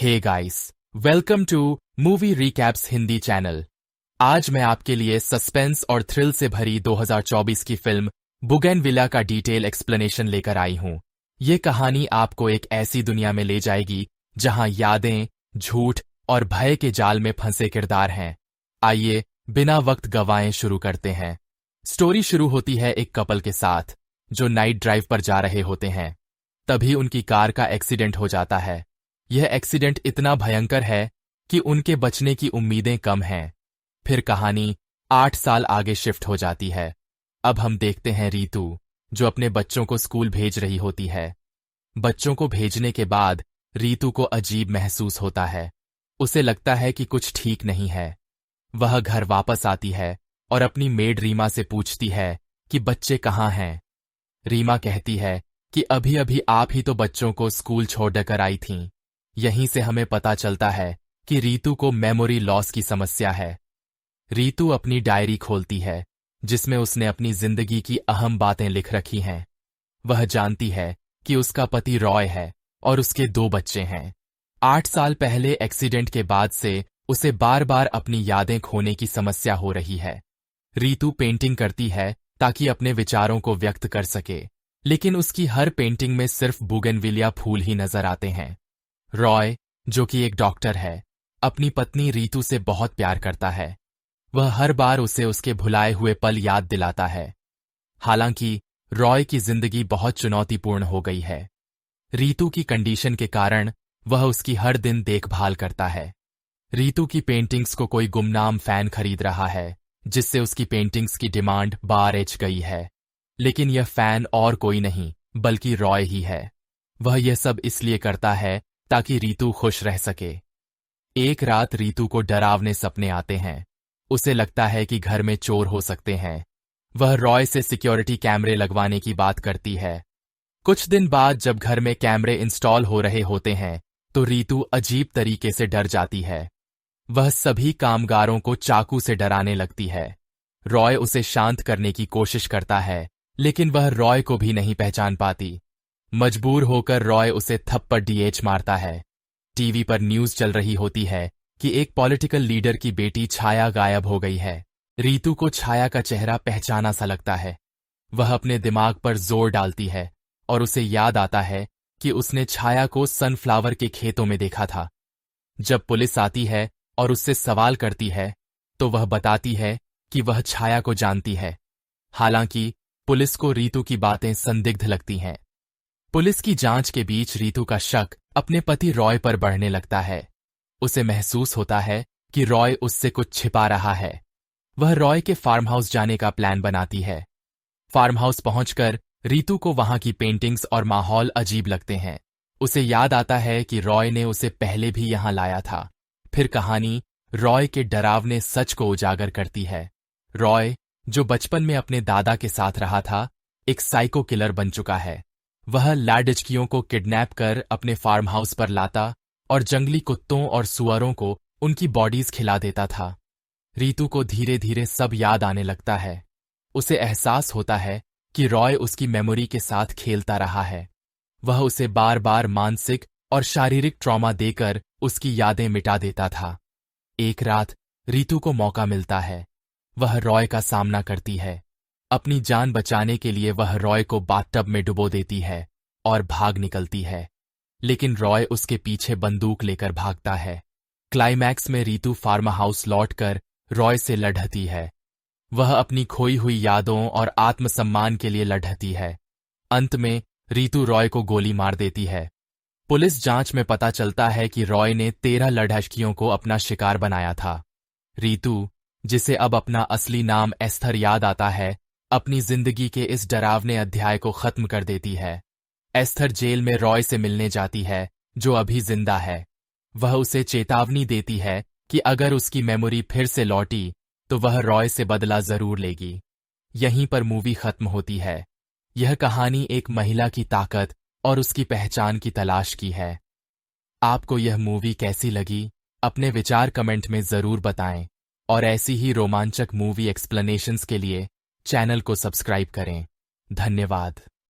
Hey guys, welcome to movie recaps Hindi channel. आज मैं आपके लिए सस्पेंस और थ्रिल से भरी 2024 की फिल्म बुगेनविला का डिटेल एक्सप्लेनेशन लेकर आई हूं। ये कहानी आपको एक ऐसी दुनिया में ले जाएगी जहां यादें, झूठ और भय के जाल में फंसे किरदार हैं। आइए बिना वक्त गवाएं शुरू करते हैं। स्टोरी शुरू होती है एक कपल के साथ जो नाइट ड्राइव पर जा रहे होते हैं। तभी उनकी कार का एक्सीडेंट हो जाता है। यह एक्सीडेंट इतना भयंकर है कि उनके बचने की उम्मीदें कम हैं। फिर कहानी 8 साल आगे शिफ्ट हो जाती है। अब हम देखते हैं रीतू, जो अपने बच्चों को स्कूल भेज रही होती है। बच्चों को भेजने के बाद रीतू को अजीब महसूस होता है। उसे लगता है कि कुछ ठीक नहीं है। वह घर वापस आती है और अपनी मेड रीमा से पूछती है कि बच्चे कहाँ हैं। रीमा कहती है कि अभी अभी आप ही तो बच्चों को स्कूल छोड़कर आई थीं। यहीं से हमें पता चलता है कि रीतू को मेमोरी लॉस की समस्या है। रीतू अपनी डायरी खोलती है जिसमें उसने अपनी जिंदगी की अहम बातें लिख रखी हैं। वह जानती है कि उसका पति रॉय है और उसके 2 बच्चे हैं। 8 साल पहले एक्सीडेंट के बाद से उसे बार बार अपनी यादें खोने की समस्या हो रही है। रीतू पेंटिंग करती है ताकि अपने विचारों को व्यक्त कर सके, लेकिन उसकी हर पेंटिंग में सिर्फ बुगेनविलिया फूल ही नजर आते हैं। रॉय, जो कि एक डॉक्टर है, अपनी पत्नी रीतू से बहुत प्यार करता है। वह हर बार उसे उसके भुलाए हुए पल याद दिलाता है। हालांकि रॉय की जिंदगी बहुत चुनौतीपूर्ण हो गई है। रीतू की कंडीशन के कारण वह उसकी हर दिन देखभाल करता है। रीतू की पेंटिंग्स को कोई गुमनाम फैन खरीद रहा है, जिससे उसकी पेंटिंग्स की डिमांड बढ़ गई है। लेकिन यह फैन और कोई नहीं बल्कि रॉय ही है। वह यह सब इसलिए करता है ताकि रीतू खुश रह सके। एक रात रीतू को डरावने सपने आते हैं। उसे लगता है कि घर में चोर हो सकते हैं। वह रॉय से सिक्योरिटी कैमरे लगवाने की बात करती है। कुछ दिन बाद जब घर में कैमरे इंस्टॉल हो रहे होते हैं तो रीतू अजीब तरीके से डर जाती है। वह सभी कामगारों को चाकू से डराने लगती है। रॉय उसे शांत करने की कोशिश करता है, लेकिन वह रॉय को भी नहीं पहचान पाती। मजबूर होकर रॉय उसे थप्पड़ डीएच मारता है। टीवी पर न्यूज चल रही होती है कि एक पॉलिटिकल लीडर की बेटी छाया गायब हो गई है। रीतू को छाया का चेहरा पहचाना सा लगता है। वह अपने दिमाग पर जोर डालती है और उसे याद आता है कि उसने छाया को सनफ्लावर के खेतों में देखा था। जब पुलिस आती है और उससे सवाल करती है तो वह बताती है कि वह छाया को जानती है। हालांकि पुलिस को रीतू की बातें संदिग्ध लगती हैं। पुलिस की जांच के बीच रीतू का शक अपने पति रॉय पर बढ़ने लगता है। उसे महसूस होता है कि रॉय उससे कुछ छिपा रहा है। वह रॉय के फार्म हाउस जाने का प्लान बनाती है। फार्म हाउस पहुंचकर रीतू को वहां की पेंटिंग्स और माहौल अजीब लगते हैं। उसे याद आता है कि रॉय ने उसे पहले भी यहां लाया था। फिर कहानी रॉय के डरावने सच को उजागर करती है। रॉय, जो बचपन में अपने दादा के साथ रहा था, एक साइको किलर बन चुका है। वह लाडजकियों को किडनैप कर अपने फार्म हाउस पर लाता और जंगली कुत्तों और सुअरों को उनकी बॉडीज खिला देता था। रीतू को धीरे धीरे सब याद आने लगता है। उसे एहसास होता है कि रॉय उसकी मेमोरी के साथ खेलता रहा है। वह उसे बार बार मानसिक और शारीरिक ट्रॉमा देकर उसकी यादें मिटा देता था। एक रात रीतू को मौका मिलता है। वह रॉय का सामना करती है। अपनी जान बचाने के लिए वह रॉय को बाथटब में डुबो देती है और भाग निकलती है, लेकिन रॉय उसके पीछे बंदूक लेकर भागता है। क्लाइमैक्स में रीतू फार्म हाउस लौटकर रॉय से लड़ती है। वह अपनी खोई हुई यादों और आत्मसम्मान के लिए लड़ती है। अंत में रीतू रॉय को गोली मार देती है। पुलिस जांच में पता चलता है कि रॉय ने 13 लड़ाकियों को अपना शिकार बनाया था। रीतू, जिसे अब अपना असली नाम एस्थर याद आता है, अपनी जिंदगी के इस डरावने अध्याय को खत्म कर देती है। एस्थर जेल में रॉय से मिलने जाती है, जो अभी जिंदा है। वह उसे चेतावनी देती है कि अगर उसकी मेमोरी फिर से लौटी तो वह रॉय से बदला जरूर लेगी। यहीं पर मूवी खत्म होती है। यह कहानी एक महिला की ताकत और उसकी पहचान की तलाश की है। आपको यह मूवी कैसी लगी? अपने विचार कमेंट में जरूर बताएं और ऐसी ही रोमांचक मूवी एक्सप्लेनेशंस के लिए चैनल को सब्सक्राइब करें। धन्यवाद।